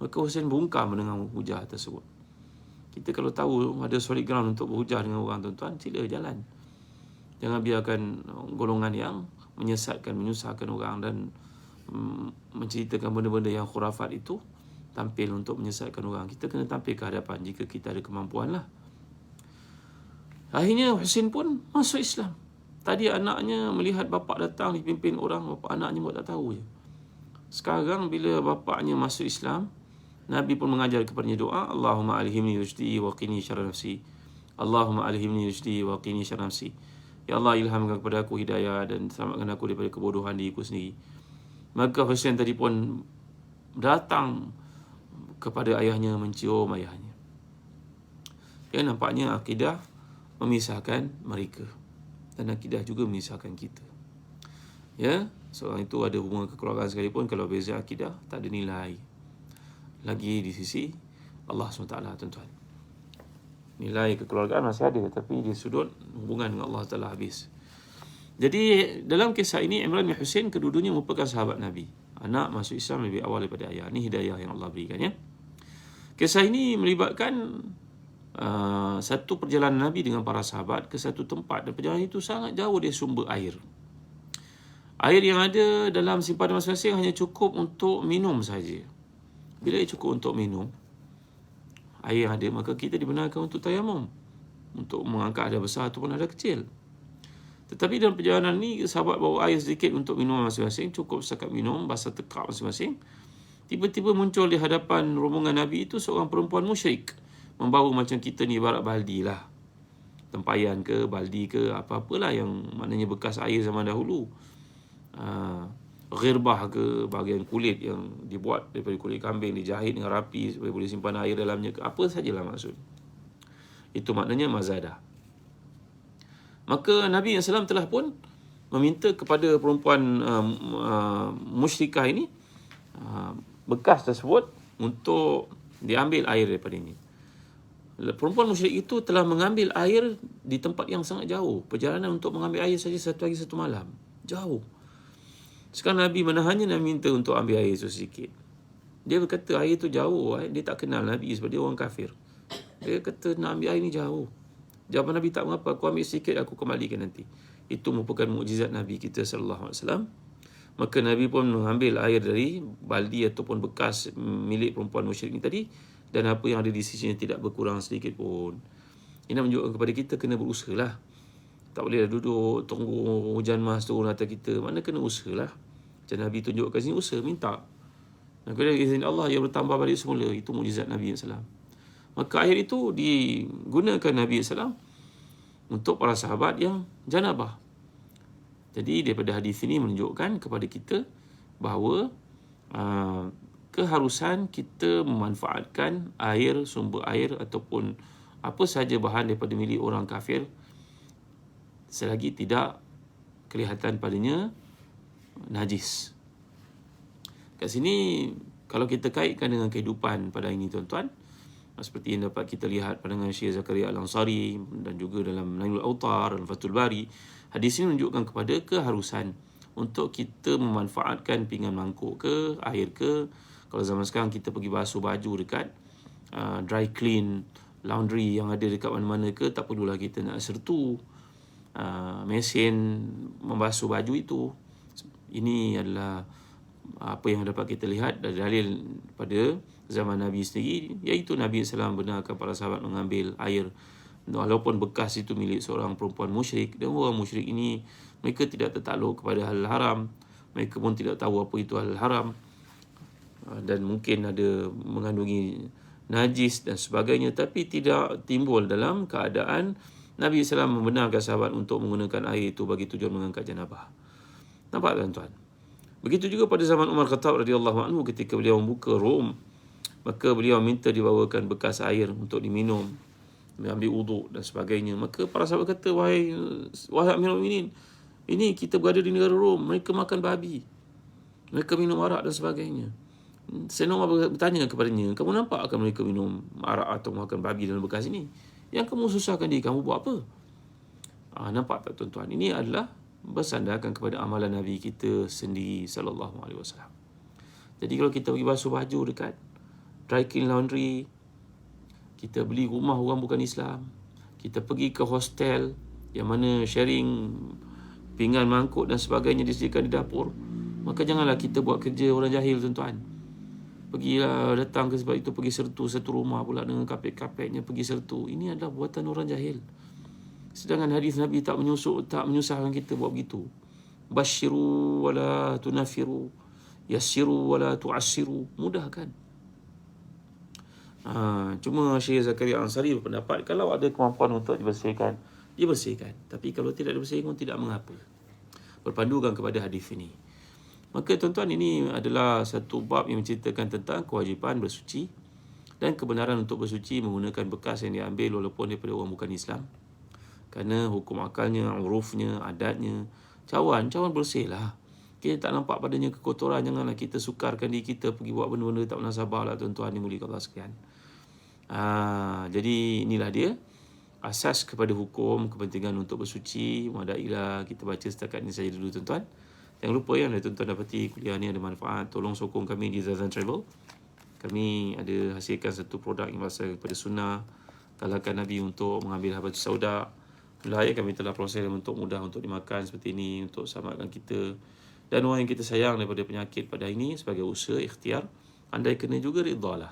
Maka Husain bungkam dengan hujah tersebut. Kita kalau tahu ada solid ground untuk berhujah dengan orang, tuan-tuan, sila jalan. Jangan biarkan golongan yang menyesatkan, menyusahkan orang dan menceritakan benda-benda yang khurafat itu tampil untuk menyesatkan orang. Kita kena tampil ke hadapan jika kita ada kemampuan lah. Akhirnya Husain pun masuk Islam. Tadi anaknya melihat bapa datang dipimpin orang, bapa anaknya buat tak tahu je. Sekarang bila bapaknya masuk Islam, Nabi pun mengajar kepadanya doa, Allahumma alhimni rusydi wa qini syarra nafsi. Allahumma alhimni rusydi wa qini syarra nafsi. Ya Allah, ilhamkan kepada aku hidayah dan selamatkan aku daripada kebodohan diriku sendiri. Maka Husain tadi pun datang kepada ayahnya, mencium ayahnya. Ya, nampaknya akidah memisahkan mereka. Dan akidah juga memisahkan kita. Ya, seorang itu ada hubungan kekeluargaan sekalipun, kalau beza akidah, tak ada nilai lagi di sisi Allah SWT, tuan-tuan. Nilai kekeluargaan masih ada, tapi di sudut hubungan dengan Allah Ta'ala habis. Jadi dalam kisah ini, Imran bin Husain kedua-duanya merupakan sahabat Nabi. Anak masuk Islam lebih awal daripada ayah. Ini hidayah yang Allah berikan, ya. Kisah ini melibatkan satu perjalanan Nabi dengan para sahabat ke satu tempat, dan perjalanan itu sangat jauh dari sumber air. Air yang ada dalam simpanan masing-masing hanya cukup untuk minum saja. Bila cukup untuk minum, air yang ada, maka kita dibenarkan untuk tayamum, untuk mengangkat ada besar ataupun ada kecil. Tetapi dalam perjalanan ni, sahabat bawa air sedikit untuk minum masing-masing, cukup setakat minum, basah tekak masing-masing. Tiba-tiba muncul di hadapan rombongan Nabi itu seorang perempuan musyrik, membawa macam kita ni ibarat baldi lah, tempayan ke, baldi ke, apa-apalah yang maknanya bekas air zaman dahulu. Ghirbah ke, bahagian kulit yang dibuat daripada kulit kambing, dijahit dengan rapi supaya boleh simpan air dalamnya ke, apa sajalah maksud. Itu maknanya mazada. Maka Nabi SAW telah pun meminta kepada perempuan musyrikah ini bekas tersebut untuk diambil air daripada ini. Perempuan musyrik itu telah mengambil air di tempat yang sangat jauh. Perjalanan untuk mengambil air saja satu hari satu malam. Jauh. Sekarang Nabi menahannya dan minta untuk ambil air itu sedikit. Dia berkata air itu jauh. Dia tak kenal Nabi sebab dia orang kafir. Dia kata nak ambil air ni jauh. Jawapan Nabi, tak mengapa, aku ambil sikit, aku kembalikan nanti. Itu merupakan mukjizat Nabi kita SAW. Maka Nabi pun mengambil air dari baldi ataupun bekas milik perempuan musyrik ini tadi, dan apa yang ada di sisinya tidak berkurang sedikit pun. Ini menunjukkan kepada kita kena berusaha lah. Tak boleh duduk tunggu hujan mas turun atas kita. Mana kena usaha lah. Macam Nabi tunjukkan sini, usaha, minta. Dan kemudian izin Allah yang bertambah balik semula. Itu mukjizat Nabi SAW. Maka air itu digunakan Nabi SAW untuk para sahabat yang janabah. Jadi daripada hadis ini menunjukkan kepada kita bahawa keharusan kita memanfaatkan air, sumber air ataupun apa sahaja bahan daripada milik orang kafir selagi tidak kelihatan padanya najis. Kat sini kalau kita kaitkan dengan kehidupan pada ini, tuan-tuan, seperti yang dapat kita lihat pandangan Syekh Zakaria Al-Ansari dan juga dalam Nailul Autar dan Fathul Bari, hadis ini menunjukkan kepada keharusan untuk kita memanfaatkan pinggan mangkuk ke, air ke. Kalau zaman sekarang kita pergi basuh baju dekat dry clean, laundry yang ada dekat mana-mana ke, tak perlulah kita nak sertu mesin membasuh baju itu. Ini adalah apa yang dapat kita lihat dari dalil pada zaman Nabi sendiri, iaitu Nabi SAW benarkan para sahabat mengambil air walaupun bekas itu milik seorang perempuan musyrik. Dan orang musyrik ini, mereka tidak tertakluk kepada hal haram, mereka pun tidak tahu apa itu hal haram, dan mungkin ada mengandungi najis dan sebagainya, tapi tidak timbul dalam keadaan Nabi SAW membenarkan sahabat untuk menggunakan air itu bagi tujuan mengangkat janabah. Nampak, tuan-tuan? Begitu juga pada zaman Umar Khattab radhiyallahu anhu, ketika beliau membuka Rom, maka beliau minta dibawakan bekas air untuk diminum, ambil wuduk dan sebagainya. Maka para sahabat kata, wahai Amirul Mukminin, ini kita berada di negara Rom, mereka makan babi, mereka minum arak dan sebagainya. Sayyidina Umar bertanya kepadanya, kamu nampak akan mereka minum arak atau makan babi dalam bekas ini? Yang kamu susahkan diri kamu buat apa? Nampak tak, tuan-tuan? Ini adalah bersandarkan kepada amalan Nabi kita sendiri sallallahu alaihi wasallam. Jadi kalau kita pergi basuh baju dekat dry clean laundry, kita beli rumah orang bukan Islam, kita pergi ke hostel yang mana sharing pinggan, mangkuk dan sebagainya disediakan di dapur, maka janganlah kita buat kerja orang jahil, tuan-tuan. Pergilah datang ke sebab itu, pergi sertu satu rumah pula dengan kapet-kapetnya, pergi sertu. Ini adalah buatan orang jahil. Sedangkan hadis Nabi tak menyusahkan kita buat begitu. Basyiru wala tunafiru, yassiru wala tu'assiru. Mudah kan? Cuma Syekh Zakaria Ansari berpendapat kalau ada kemampuan untuk dibersihkan, dibersihkan. Tapi kalau tidak dibersihkan, tidak mengapa. Berpandukan kepada hadis ini. Maka tuan-tuan, ini adalah satu bab yang menceritakan tentang kewajipan bersuci dan kebenaran untuk bersuci menggunakan bekas yang diambil walaupun daripada orang bukan Islam. Kerana hukum akalnya, urufnya, adatnya, cawan bersihlah. Kita tak nampak padanya kekotoran, janganlah kita sukarkan diri kita pergi buat benda-benda tak munasabah lah, tuan-tuan, dimuliakan Allah sekalian. Jadi inilah dia asas kepada hukum kepentingan untuk bersuci. Mudah-mudahan kita baca setakat ini saja dulu, tuan-tuan. Jangan lupa ya, tuan-tuan dapati kuliah ni ada manfaat, tolong sokong kami di Zazan Travel. Kami ada hasilkan satu produk yang berasal daripada sunnah, galakkan Nabi untuk mengambil habatus sauda. Alhamdulillah, kami telah proses untuk mudah untuk dimakan seperti ini, untuk selamatkan kita dan orang yang kita sayang daripada penyakit pada ini sebagai usaha ikhtiar. Andai kena juga ridhalah,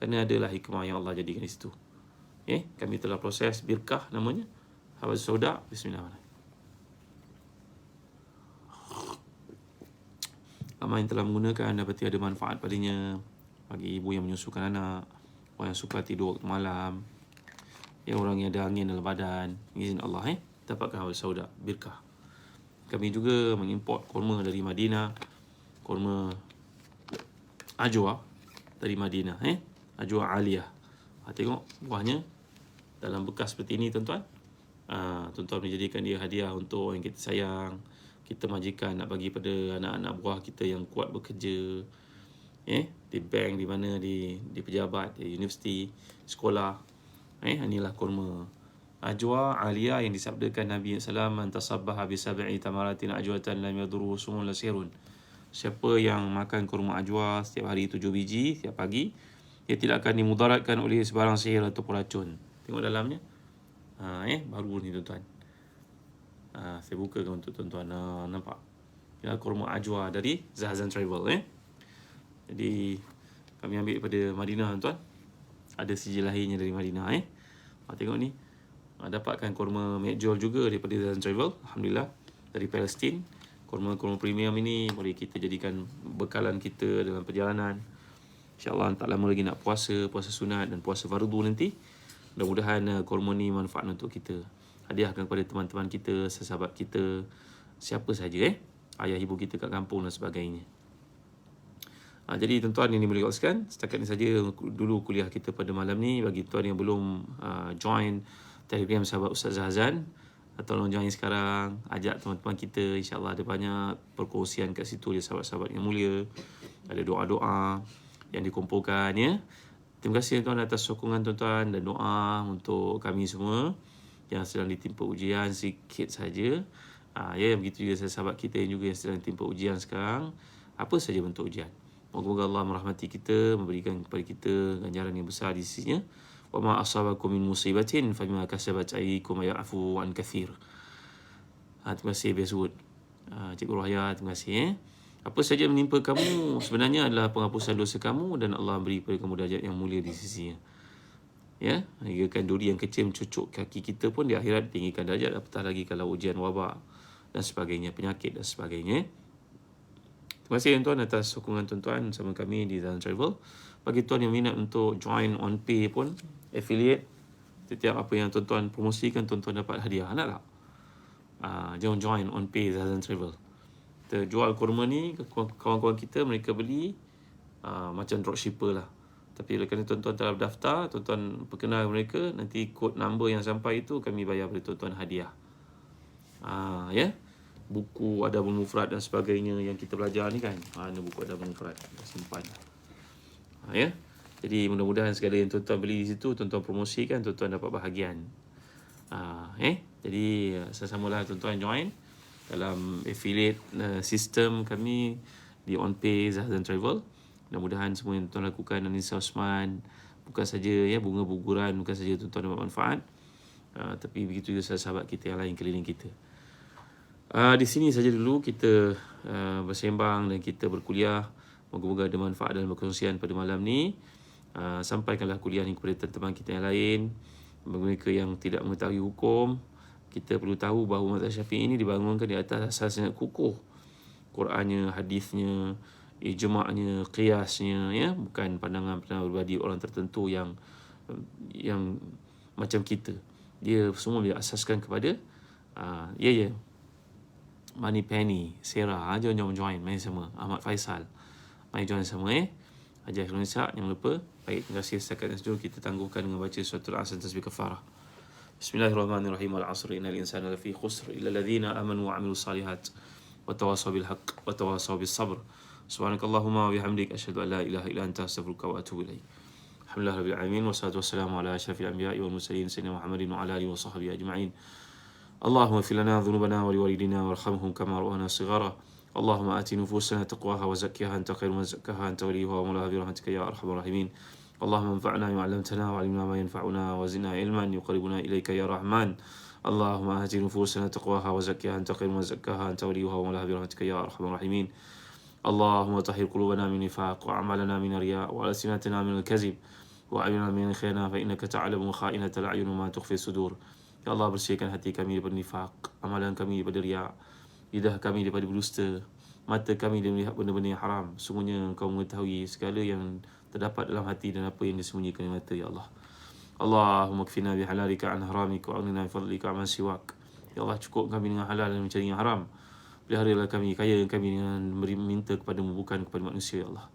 kerana adalah hikmah yang Allah jadikan di situ. Kami telah proses birkah namanya, habatus sauda. Bismillahirrahmanirrahim. Ramai yang telah menggunakan dapati ada manfaat padanya, bagi ibu yang menyusukan anak, orang yang suka tidur waktu malam, orang yang ada angin dalam badan, izin Allah dapatkan habatus sauda, birkah. Kami juga mengimport kurma dari Madinah, kurma ajwa dari Madinah, ajwa aliyah. Tengok buahnya dalam bekas seperti ini, tuan-tuan. Tuan-tuan menjadikan dia hadiah untuk orang yang kita sayang. Kita majikan nak bagi pada anak-anak buah kita yang kuat bekerja, di bank, di mana, di pejabat, di universiti, sekolah. Inilah kurma ajwa aliyah yang disabdakan Nabi SAW, man tasabbaha bi sab'i tamaratin ajwatan lam yadurru sumun lasirun. Siapa yang makan kurma ajwa setiap hari 7 biji setiap pagi, dia tidak akan dimudaratkan oleh sebarang sihir ataupun racun. Tengok dalamnya. Baru ni, tuan-tuan. Saya bukakan untuk tuan-tuan. Nampak? Ini kurma ajwa dari Zazan Travel. Jadi kami ambil daripada Madinah, tuan-tuan. Ada sijil lahirnya dari Madinah. Tengok ni. Dapatkan kurma mekjol juga daripada Zazan Travel. Alhamdulillah. Dari Palestin. Kurma-kurma premium ini boleh kita jadikan bekalan kita dalam perjalanan. InsyaAllah tak lama lagi nak puasa sunat dan puasa fardu nanti. Mudah-mudahan kurma ni manfaat untuk kita. Hadiahkan kepada teman-teman kita, sahabat kita, siapa saja, ayah ibu kita kat kampung dan sebagainya. Jadi tuan-tuan yang dimuliakan, setakat ini saja dulu kuliah kita pada malam ni. Bagi tuan yang belum join Telegram sahabat Ustaz Zazan, tolong join sekarang. Ajak teman-teman kita, insyaAllah ada banyak perkongsian kat situ ya, sahabat-sahabat yang mulia. Ada doa-doa yang dikumpulkan ya. Terima kasih tuan atas sokongan tuan-tuan dan doa untuk kami semua yang sedang ditimpa ujian sikit saja. Begitu juga sahabat kita yang juga yang sedang ditimpa ujian sekarang, apa saja bentuk ujian. Moga-moga Allah merahmati kita, memberikan kepada kita ganjaran yang besar di sisinya. Wa ma asabakum min musibatin fa bima kasabat aydikum ya'fu an katsir. Terima kasih Beswood. Cikgu Rohaya, terima kasih. Apa saja menimpa kamu sebenarnya adalah penghapusan dosa kamu dan Allah beri kepada kamu darjat yang mulia di sisinya. Hinggakan duri yang kecil mencucuk kaki kita pun di akhirat tinggikan darjat, apatah lagi kalau ujian wabak dan sebagainya, penyakit dan sebagainya. Terima kasih tuan atas sokongan tuan-tuan sama kami di Zazan Travel. Bagi tuan yang minat untuk join on pay pun, affiliate, setiap apa yang tuan-tuan promosikan, tuan-tuan dapat hadiah. Nak tak? Jom join on pay Zazan Travel. Kita jual kurma ni, kawan-kawan kita mereka beli macam dropshipper lah. Tapi kerana tuan-tuan telah berdaftar, tuan-tuan perkenal mereka, nanti kod number yang sampai itu kami bayar pada tuan-tuan hadiah. Buku Adabul Mufrad dan sebagainya yang kita belajar ni kan. Ini buku Adabul Mufrad, simpan. Jadi mudah-mudahan segala yang tuan-tuan beli di situ, tuan-tuan promosikan, tuan-tuan dapat bahagian. Jadi sama-samalah tuan-tuan join. dalam affiliate sistem kami di OnPay, Zahzan Travel. Mudah-mudahan semua yang tuan lakukan, Anissa Osman, bukan saja bunga buguran, bukan saja tuan dapat manfaat, tapi begitu juga sahabat kita yang lain keliling kita. Di sini saja dulu kita bersembang dan kita berkuliah. Moga-moga ada manfaat dalam perkongsian pada malam ni. Sampaikanlah kuliah ini kepada teman-teman kita yang lain. Mereka yang tidak mengetahui hukum, kita perlu tahu bahawa mazhab Syafi'i ini dibangunkan di atas asas yang kukuh. Qurannya, hadisnya, ijma'nya, qiyasnya, bukan pandangan-pandangan pribadi orang tertentu yang macam kita. Dia semua diasaskan kepada Money Penny, Sarah, jom join, main sama. Ahmad Faisal, main join sama Haji Khairul Nisa, jangan lupa. Baik, terima kasih. Setakat ini kita tangguhkan dengan baca suratul Asr tasbih kafarah. Bismillahirrahmanirrahim. Al-'asr innal insana lafi khusr illa alladhina amanu wa 'amilus salihat wa tawassaw bil haqq wa tawassaw bis sabr. Subhanakallahumma wa bihamdik asyhadu an la ilaha illa anta astaghfiruka wa atubu ilaik. Alhamdulillahirabbil alamin wassalatu wassalamu ala asyrafil anbiya'i wal mursalin sayyidina Muhammadin wa ala alihi wa sahbihi ajma'in. Allahumma ighfir lana dhunubana wa liwalidina warhamhum kama ra'awna shighara. اللهم آت نفوسنا تقواها وزكها أنت خير من زكاها أنت وليها ومولاها برحمتك يا أرحم الراحمين. اللهم انفعنا بما علمتنا وعلمنا ما ينفعنا وزدنا علما يقربنا إليك يا رحمن. اللهم آت نفوسنا تقواها وزكها أنت خير من زكاها أنت وليها ومولاها برحمتك يا أرحم الراحمين. اللهم طهر قلوبنا من نفاق وأعمالنا من رياء وألسنتنا من الكذب وأعيننا من خيانة فإنك تعلم خائنة الأعين وما تخفي الصدور. Ya Allah, bersihkan hati kami daripada nifaq, amalan kami daripada riak, lidah kami daripada berdusta, mata kami dari melihat benda-benda yang haram. Sungguhnya Engkau mengetahui segala yang terdapat dalam hati dan apa yang disembunyikan di mata, ya Allah. Allahumma kfina bihalalika an haramika wa aghnina bifadlika amman siwak. Ya Allah, cukup kami dengan halal dan mencari yang haram. Peliharalah kami, kaya kami dengan meminta kepadamu, bukan kepada manusia, ya Allah.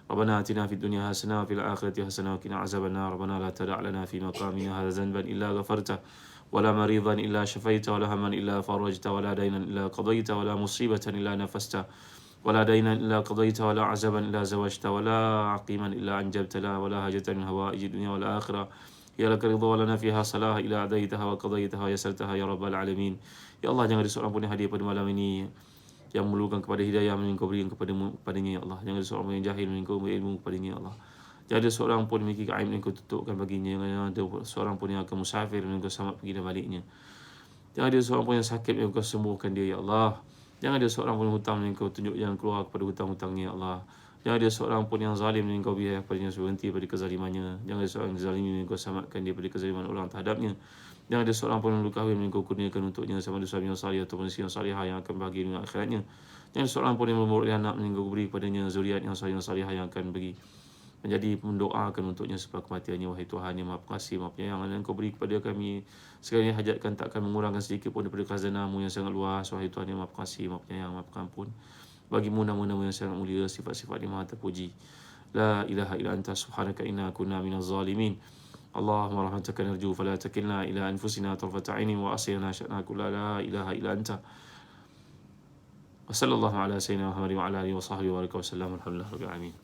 Rabbana atina fid dunya hasanah wa fil akhirati hasanah wa qina azabannar. Rabbana la tada' lana fi maqamina hadha dhanban illa ghafarta ولا مريضا إلا شفيت ولا هما إلا فرجت ولا دينا إلا قضيت ولا مصيبة إلا نفست ولا دينا إلا قضيت ولا عزبا إلا زوجت ولا عقيما إلا أنجبت لا ولا حاجة من هوائج الدنيا والآخرة يا لك رضا ولنا فيها صلاح إلا أديتها وقضيتها ويسرتها يا رب العالمين. Ya Allah, jangan ada seorang pun yang hadir pada malam ini yang memerlukan kepada hidayah yang Engkau berikan kepadanya, ya Allah. Jangan ada seorang pun yang jahil yang Engkau beri ilmu kepadanya, ya Allah. Jangan ada seorang pun memiliki aib yang Engkau tutupkan baginya. Jangan ada seorang pun yang akan musafir yang Engkau selamat pergi dan baliknya. Jangan ada seorang pun yang sakit yang Engkau sembuhkan dia, ya Allah. Jangan ada seorang pun yang hutang yang Engkau tunjuk jalan keluar kepada hutang-hutangnya, ya Allah. Jangan ada seorang pun yang zalim yang Engkau biarkan kepadanya berhenti pada kezalimannya. Jangan ada seorang yang zalim yang Engkau selamatkan dia pada kezaliman orang terhadapnya. Jangan ada seorang pun yang berkahwin yang Engkau kurniakan untuknya sama ada suami yang salih ataupun isteri yang salihah yang akan bahagia dengan akhiratnya. Jangan ada seorang pun yang memperoleh anak yang Engkau beri kepadanya zuriat yang salih yang salihah yang akan bagi menjadi mendoakan untuknya sebab kematiannya. Wahai Tuhan yang Maha Pengasih, Maha Penyayang, yang Engkau beri kepada kami segala yang hajatkan takkan mengurangkan sedikit pun daripada khazanah-Mu yang sangat luas. Wahai Tuhan yang Maha Pengasih, Maha Penyayang, Maha Pengampun, bagi-Mu nama-nama yang sangat mulia, sifat-sifat yang maha terpuji. La ilaha illa anta subhanaka inna kunna minaz zalimin. Allahumma rahmataka narju fala takilna ila anfusina tarfata 'ainin wa aslina sya'na kulla la ilaha illa anta. Wa sallallahu ala sayyidina Muhammad wa ala alihi wa sahbihi wa sallam. Alhamdulillah rabbil alamin.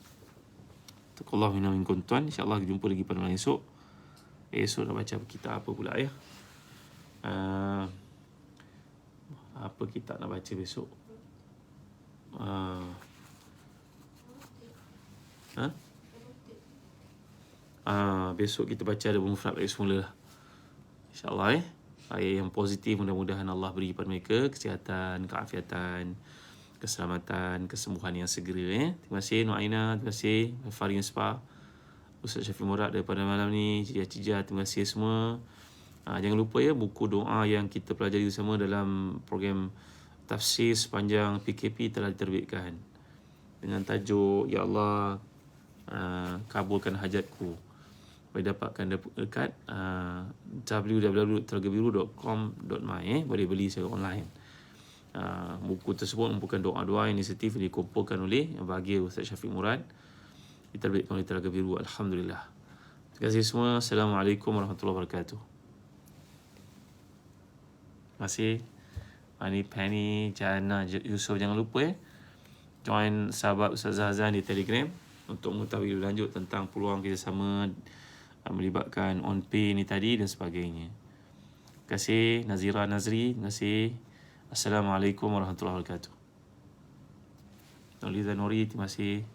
Taqallahu minna minkum tuan. InsyaAllah jumpa lagi pada malam esok. Esok nak baca kitab apa pula ya? Apa kitab nak baca besok? Besok kita baca ada mufrad balik semula lah. InsyaAllah ayat yang positif, mudah-mudahan Allah beri kepada mereka kesihatan, keafiatan, keselamatan, kesembuhan yang segera. Terima kasih Nur Aina, terima kasih Farin Spa, Ustaz Syafiq Murad daripada malam ni, Cija-Cija, terima kasih semua. Jangan lupa ya, buku doa yang kita pelajari bersama dalam program tafsir sepanjang PKP telah diterbitkan dengan tajuk Ya Allah, kabulkan hajatku. Boleh dapatkan dekat www.telagabiru.com.my. Boleh beli secara online. Buku tersebut merupakan doa-doa inisiatif yang dikumpulkan oleh bahagia Ustaz Syafiq Murad, diterbitkan oleh Telaga Biru. Alhamdulillah. Terima kasih semua. Assalamualaikum warahmatullahi wabarakatuh. Terima kasih Mani Penny, Jana, Yusof. Jangan lupa join sahabat Ustaz Zahzan di Telegram untuk mengetahui lebih lanjut tentang peluang kerjasama melibatkan OnPay ni tadi dan sebagainya. Terima kasih Nazira Nazri, terima kasih Assalamualaikum warahmatullahi wabarakatuh. Nurliza Nuri, terima kasih.